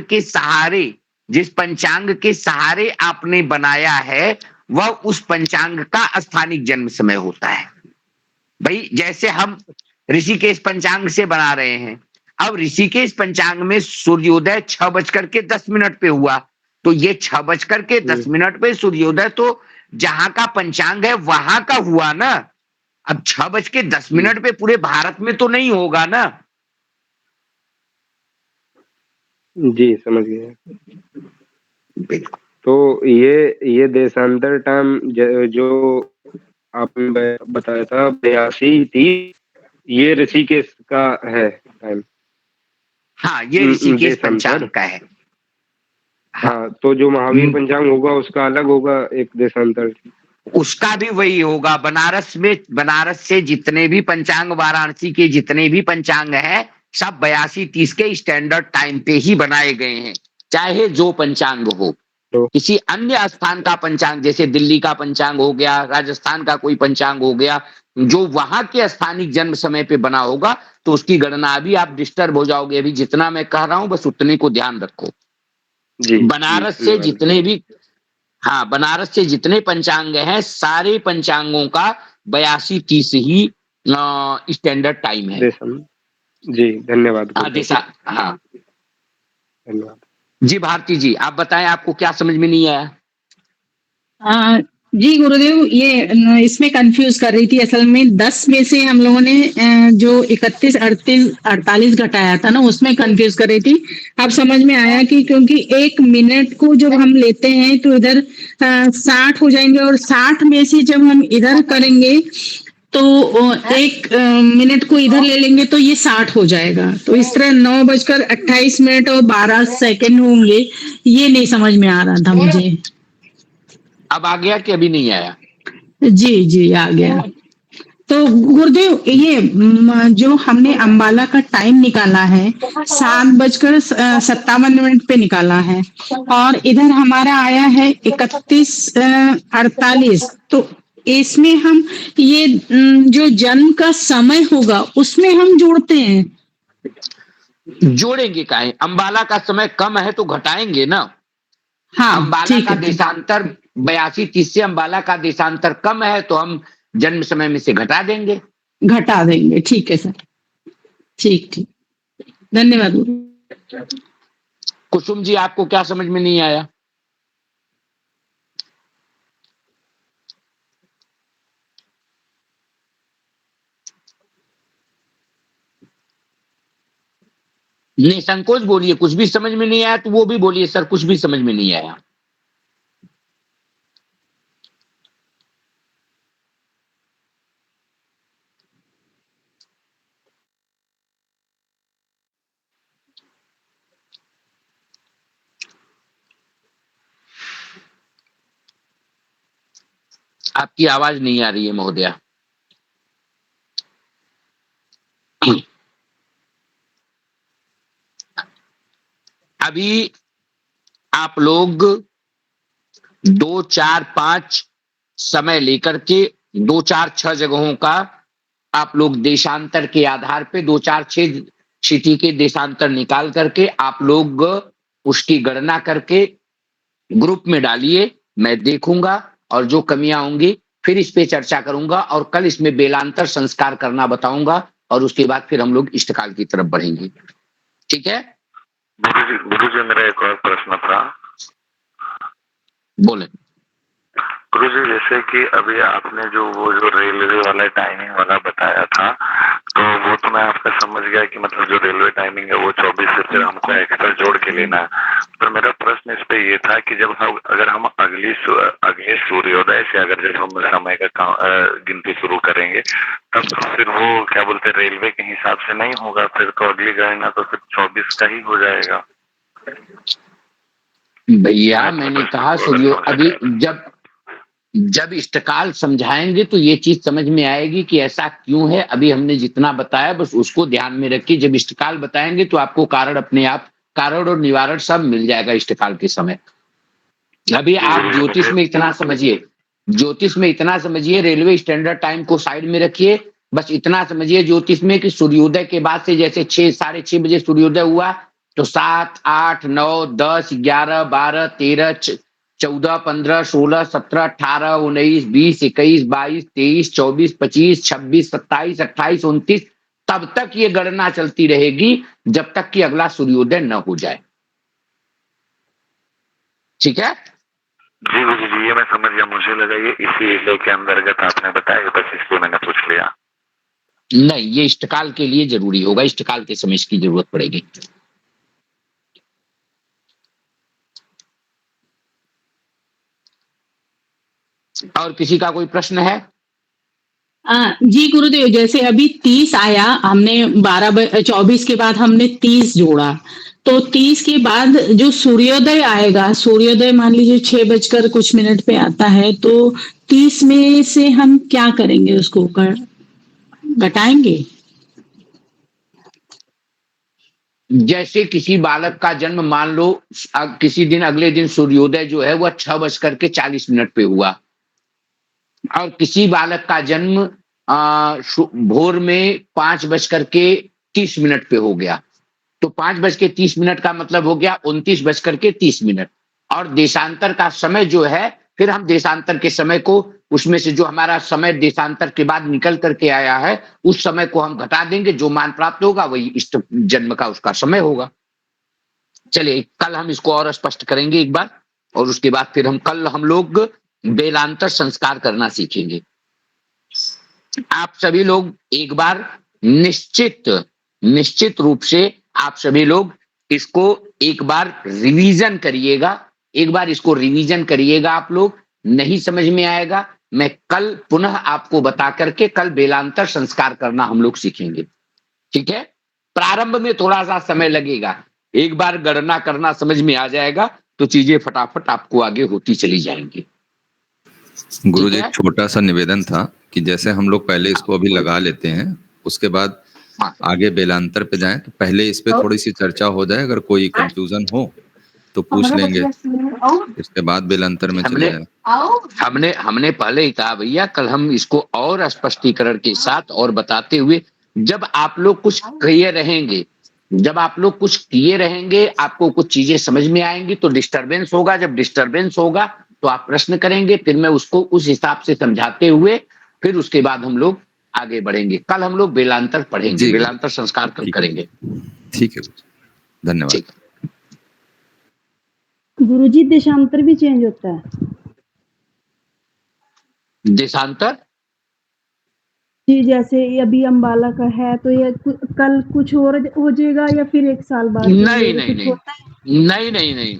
के सहारे आपने बनाया है, वह उस पंचांग का स्थानिक जन्म समय होता है। भाई, जैसे हम ऋषिकेश पंचांग से बना रहे हैं, अब ऋषिकेश पंचांग में सूर्योदय 6:10 पे हुआ, तो ये 6:10 पे सूर्योदय तो जहां का पंचांग है वहां का हुआ ना। अब 6:10 पे पूरे भारत में तो नहीं होगा ना। जी, समझ गया। तो ये देशांतर टाइम जो आपने बताया था 82-30, ये ऋषिकेश का है टाइम? हाँ, ये ऋषिकेश पंचांग का है। हाँ, तो जो महावीर पंचांग होगा उसका अलग होगा एक देशांतर? उसका भी वही होगा। बनारस से जितने भी पंचांग, वाराणसी के जितने भी पंचांग हैं, सब 82-30 के स्टैंडर्ड टाइम पे ही बनाए गए हैं, चाहे जो पंचांग हो। किसी अन्य स्थान का पंचांग, जैसे दिल्ली का पंचांग हो गया, राजस्थान का कोई पंचांग हो गया, जो वहां के स्थानिक जन्म समय पे बना होगा, तो उसकी गणना अभी आप डिस्टर्ब हो जाओगे। अभी जितना मैं कह रहा हूं बस उतने को ध्यान रखो। बनारस से जितने पंचांग हैं, सारे पंचांगों का 82-30 ही स्टैंडर्ड टाइम है। जी, धन्यवाद। हाँ, धन्यवाद जी। भारती जी, आप बताएं, आपको क्या समझ में नहीं आया? जी गुरुदेव, ये इसमें कंफ्यूज कर रही थी। असल में 10 में से हम लोगों ने जो 31, 38, 48 घटाया था ना, उसमें कंफ्यूज कर रही थी। अब समझ में आया कि क्योंकि 1 मिनट को जब हम लेते हैं तो इधर 60 हो जाएंगे, और 60 में से जब हम इधर करेंगे तो 1 मिनट को इधर ले लेंगे तो ये 60 हो जाएगा। तो इस तरह 9:28 और 12 सेकंड होंगे। ये नहीं समझ में आ रहा था मुझे। अब आ गया कि अभी नहीं आया? जी आ गया। तो गुरुदेव ये जो हमने अंबाला का टाइम निकाला है 7:57 पे निकाला है और इधर हमारा आया है 31:48, तो इसमें हम ये जो जन्म का समय होगा उसमें हम जोड़ते हैं। जोड़ेंगे काहे, अंबाला का समय कम है तो घटाएंगे ना। हाँ अंबाला ठीक का है, देशांतर 82-30 से अंबाला का देशांतर कम है तो हम जन्म समय में से घटा देंगे। घटा देंगे, ठीक है सर, ठीक ठीक, धन्यवाद गुरु। कुसुम जी आपको क्या समझ में नहीं आया? निसंकोच बोलिए, कुछ भी समझ में नहीं आया तो वो भी बोलिए सर कुछ भी समझ में नहीं आया। आपकी आवाज नहीं आ रही है महोदया। अभी आप लोग 2, 4, 5 समय लेकर के 2, 4, 6 जगहों का आप लोग देशांतर के आधार पे 2, 4, 6 सिटी के देशांतर निकाल करके आप लोग उसकी गणना करके ग्रुप में डालिए, मैं देखूंगा और जो कमियां होंगी फिर इस पे चर्चा करूंगा और कल इसमें बेलांतर संस्कार करना बताऊंगा और उसके बाद फिर हम लोग इष्टकाल की तरफ बढ़ेंगे। ठीक है गुरुजी मेरा एक और प्रश्न था। बोले। गुरुजी जैसे कि अभी आपने वो जो रेलवे वाला टाइमिंग वाला बताया था, तो वो तो मैं आपका समझ गया कि मतलब जो रेलवे टाइमिंग है वो 24 से फिर हमको एक्स्ट्रा जोड़ के लेना है। पर मेरा प्रश्न इस पे ये था कि जब हम अगर हम अगले सूर्योदय से अगर जब हम समय का गिनती शुरू करेंगे तब तो फिर वो क्या बोलते हैं रेलवे के हिसाब से नहीं होगा, फिर तो अगली गणना तो फिर 24 का ही हो जाएगा। भैया मैंने कहा सूर्यो अभी जब इष्टकाल समझाएंगे तो ये चीज समझ में आएगी कि ऐसा क्यों है। अभी हमने जितना बताया बस उसको ध्यान में रखिए, जब इष्टकाल बताएंगे तो आपको कारण अपने आप कारण और निवारण सब मिल जाएगा इष्टकाल के समय। अभी आप ज्योतिष में इतना समझिए, रेलवे स्टैंडर्ड टाइम को साइड में रखिए, बस इतना समझिए ज्योतिष में कि सूर्योदय के बाद से जैसे 6, 6:30 बजे सूर्योदय हुआ तो 7, 8, 9, 10, 11, 12, 13, 14, 15, 16, 17, 18, 19, 20, 21, 22, 23, 24, 25, 26, 27, 28, 29 तब तक ये गणना चलती रहेगी जब तक कि अगला सूर्योदय न हो जाए। ठीक है जी ये मैं समझ गया, मुझे लगा ये इसी एरिया के अंतर्गत आपने बताया, बस इसलिए मैंने पूछ लिया। नहीं, ये इष्टकाल के लिए जरूरी होगा, इष्टकाल के समय इसकी जरूरत पड़ेगी। और किसी का कोई प्रश्न है? जी गुरुदेव, जैसे अभी 30 आया, हमने 24 के बाद हमने 30 जोड़ा, तो 30 के बाद जो सूर्योदय आएगा, सूर्योदय मान लीजिए 6 बज कुछ मिनट पे आता है, तो 30 में से हम क्या करेंगे, उसको घटाएंगे? जैसे किसी बालक का जन्म मान लो किसी दिन अगले दिन सूर्योदय जो है वह 6:40 पे हुआ और किसी बालक का जन्म भोर में 5:30 पे हो गया, तो 5:30 का मतलब हो गया 29:30 और देशांतर का समय जो है फिर हम देशांतर के समय को उसमें से जो हमारा समय देशांतर के बाद निकल करके आया है उस समय को हम घटा देंगे, जो मान प्राप्त होगा वही इष्ट जन्म का उसका समय होगा। चलिए कल हम इसको और स्पष्ट करेंगे एक बार और उसके बाद फिर कल हम लोग बेलांतर संस्कार करना सीखेंगे। आप सभी लोग एक बार निश्चित रूप से आप सभी लोग इसको एक बार रिवीजन करिएगा, एक बार इसको रिवीजन करिएगा। आप लोग नहीं समझ में आएगा, मैं कल पुनः आपको बता करके कल बेलांतर संस्कार करना हम लोग सीखेंगे। ठीक है, प्रारंभ में थोड़ा सा समय लगेगा, एक बार गणना करना समझ में आ जाएगा तो चीजें फटाफट आपको आगे होती चली जाएंगी। गुरुजी एक छोटा सा निवेदन था कि जैसे हम लोग पहले इसको अभी लगा लेते हैं, उसके बाद हाँ। आगे बेलांतर पे जाएं, तो पहले इस पे थोड़ी सी चर्चा हो जाए, अगर कोई कंफ्यूजन हो तो पूछ लेंगे, इसके बाद बेलांतर में चले जाए। हमने पहले ही कहा भैया, कल हम इसको और स्पष्टीकरण के साथ और बताते हुए, जब आप लोग कुछ किए रहेंगे, जब आप लोग कुछ किए रहेंगे, आपको कुछ चीजें समझ में आएंगी तो डिस्टरबेंस होगा, जब डिस्टरबेंस होगा तो आप प्रश्न करेंगे, फिर मैं उसको उस हिसाब से समझाते हुए फिर उसके बाद हम लोग आगे बढ़ेंगे। कल हम लोग बेलांतर पढ़ेंगे, बेलांतर संस्कार कल करेंगे। ठीक है, धन्यवाद। ठीक। गुरुजी देशांतर भी चेंज होता है? देशांतर जी, जैसे अभी अंबाला का है तो ये कल कुछ और हो जाएगा या फिर एक साल बाद? नहीं,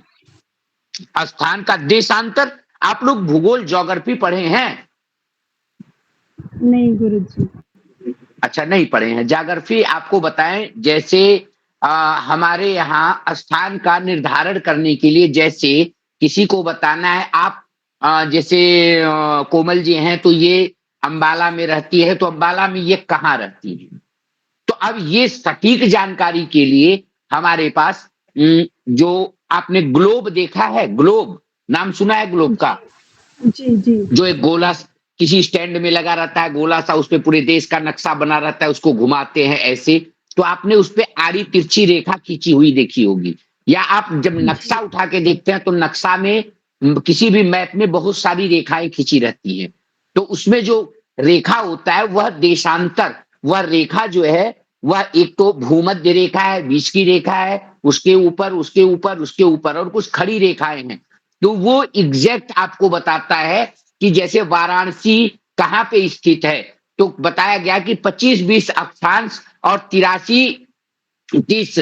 स्थान का देशांतर। आप लोग भूगोल ज्योग्राफी पढ़े हैं? नहीं गुरुजी। अच्छा, नहीं पढ़े हैं। ज्योग्राफी आपको बताएं, जैसे हमारे यहाँ स्थान का निर्धारण करने के लिए, जैसे किसी को बताना है, आप जैसे कोमल जी हैं तो ये अंबाला में रहती है, तो अंबाला में ये कहाँ रहती है, तो अब ये सटीक जानकारी के लिए हमारे पास जो आपने ग्लोब देखा है, ग्लोब नाम सुना है ग्लोब का? जी जी। जो एक गोला किसी स्टैंड में लगा रहता है, गोला सा, उस पे पूरे देश का नक्शा बना रहता है, उसको घुमाते हैं ऐसे, तो आपने उस पे आड़ी तिरछी रेखा खींची हुई देखी होगी, या आप जब नक्शा उठा के देखते हैं तो नक्शा में किसी भी मैप में बहुत सारी रेखाएं खींची रहती हैं, तो उसमें जो रेखा होता है वह देशांतर, वह रेखा जो है वह एक तो भूमध्य रेखा है, बीच की रेखा है, उसके ऊपर उसके ऊपर उसके ऊपर और कुछ खड़ी रेखाएं हैं, तो वो एग्जैक्ट आपको बताता है कि जैसे वाराणसी कहाँ पे स्थित है, तो बताया गया कि 25-20 अक्षांश और 83-30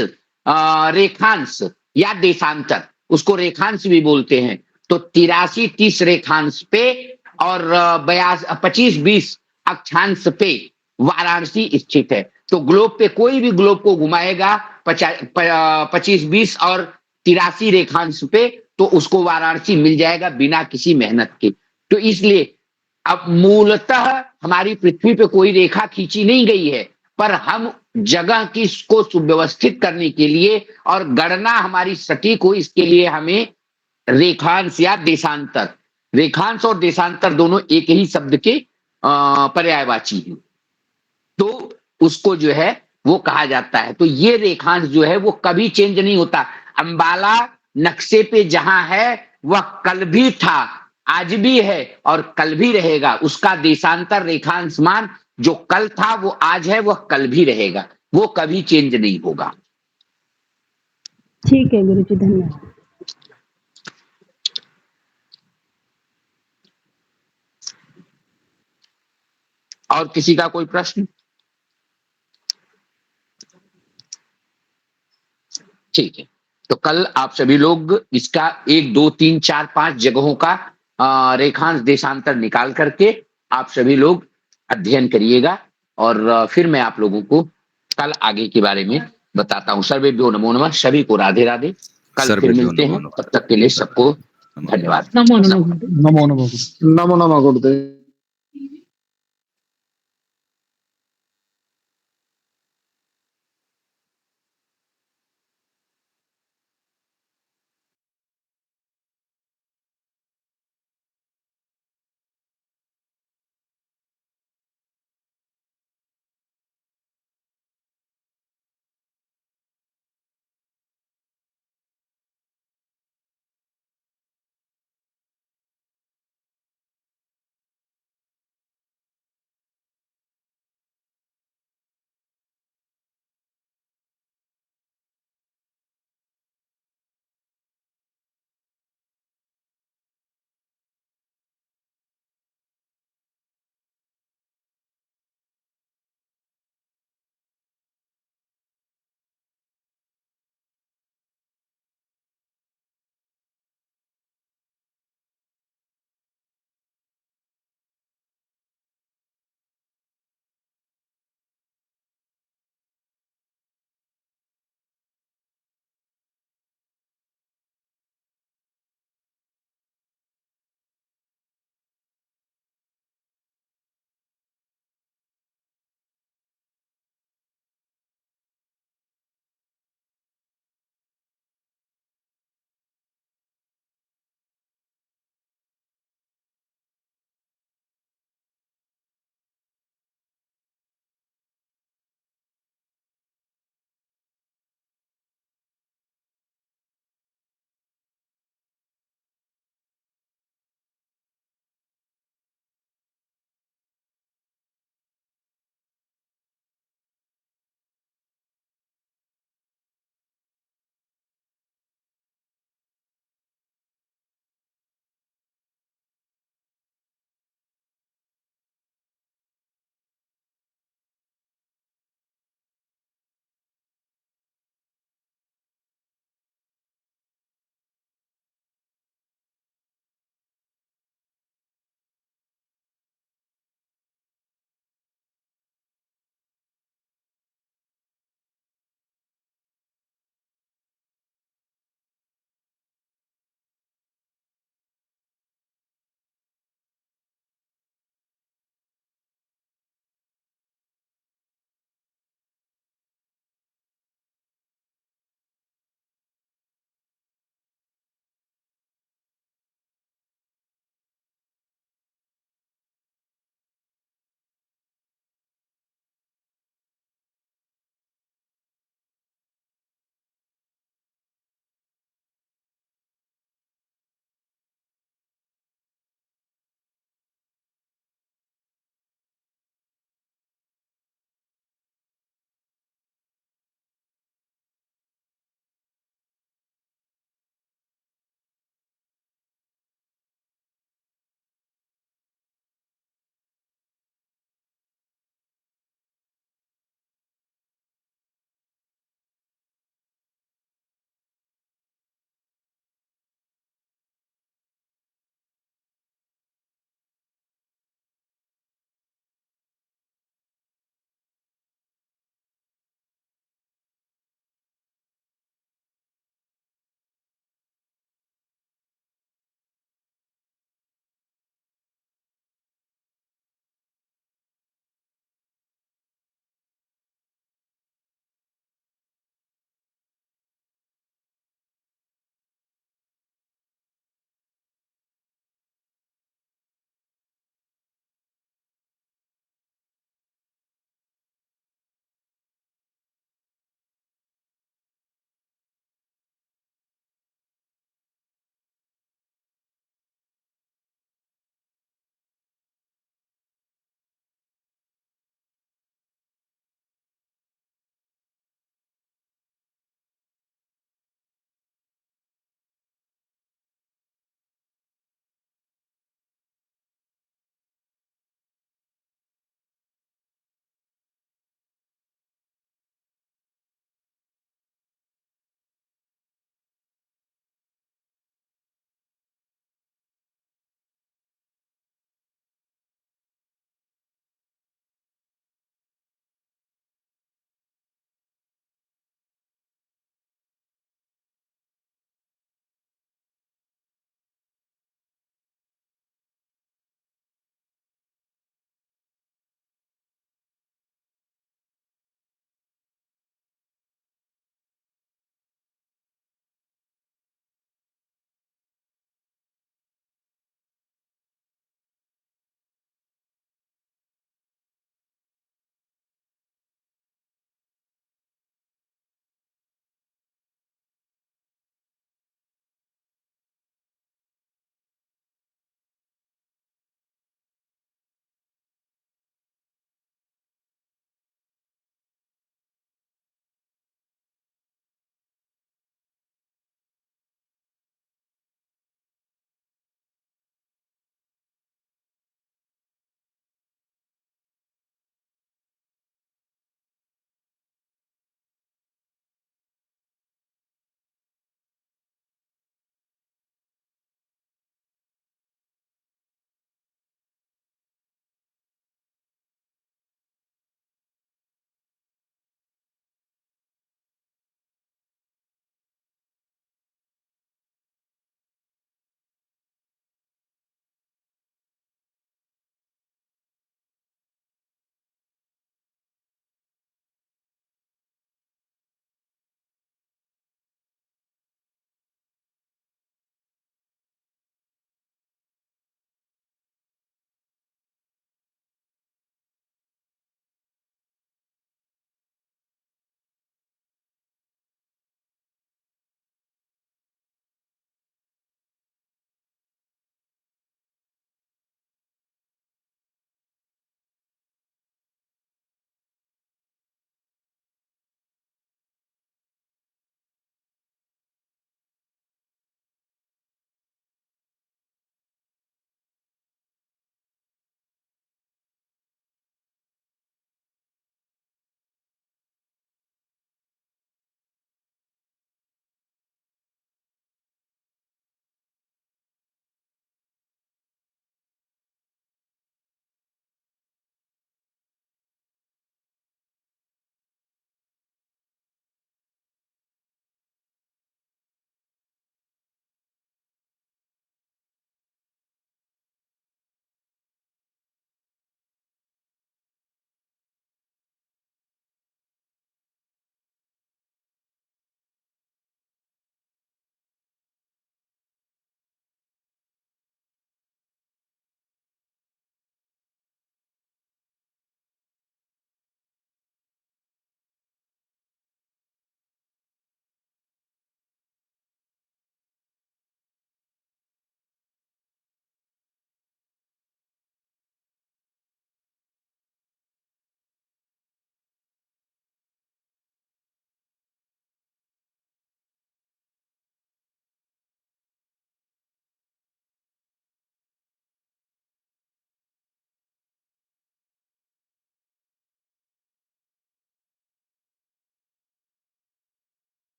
रेखांश या देशांतर, उसको रेखांश भी बोलते हैं, तो 83-30 रेखांश पे और 25-20 अक्षांश पे वाराणसी स्थित है। तो ग्लोब पे कोई भी ग्लोब को घुमाएगा 25-20 और 83 रेखांश पे, तो उसको वाराणसी मिल जाएगा बिना किसी मेहनत के। तो इसलिए अब मूलतः हमारी पृथ्वी पे कोई रेखा खींची नहीं गई है, पर हम जगह की को सुव्यवस्थित करने के लिए और गणना हमारी सटीक हो, इसके लिए हमें रेखांश या देशांतर, रेखांश और देशांतर दोनों एक ही शब्द के पर्यायवाची हैं, तो उसको जो है वो कहा जाता है। तो ये रेखांश जो है वो कभी चेंज नहीं होता। अंबाला नक्शे पे जहां है वह कल भी था, आज भी है और कल भी रहेगा। उसका देशांतर रेखांश मान जो कल था वो आज है, वह कल भी रहेगा, वो कभी चेंज नहीं होगा। ठीक है गुरुजी, धन्यवाद। और किसी का कोई प्रश्न? ठीक है, तो कल आप सभी लोग इसका 1, 2, 3, 4, 5 जगहों का रेखांश देशांतर निकाल करके आप सभी लोग अध्ययन करिएगा, और फिर मैं आप लोगों को कल आगे के बारे में बताता हूँ। सर्वेभ्यो नमो नमः, सभी को राधे राधे। कल फिर मिलते हैं, तब तक के लिए सबको धन्यवाद। नमो नमः। नमो नमः गुरुदेव।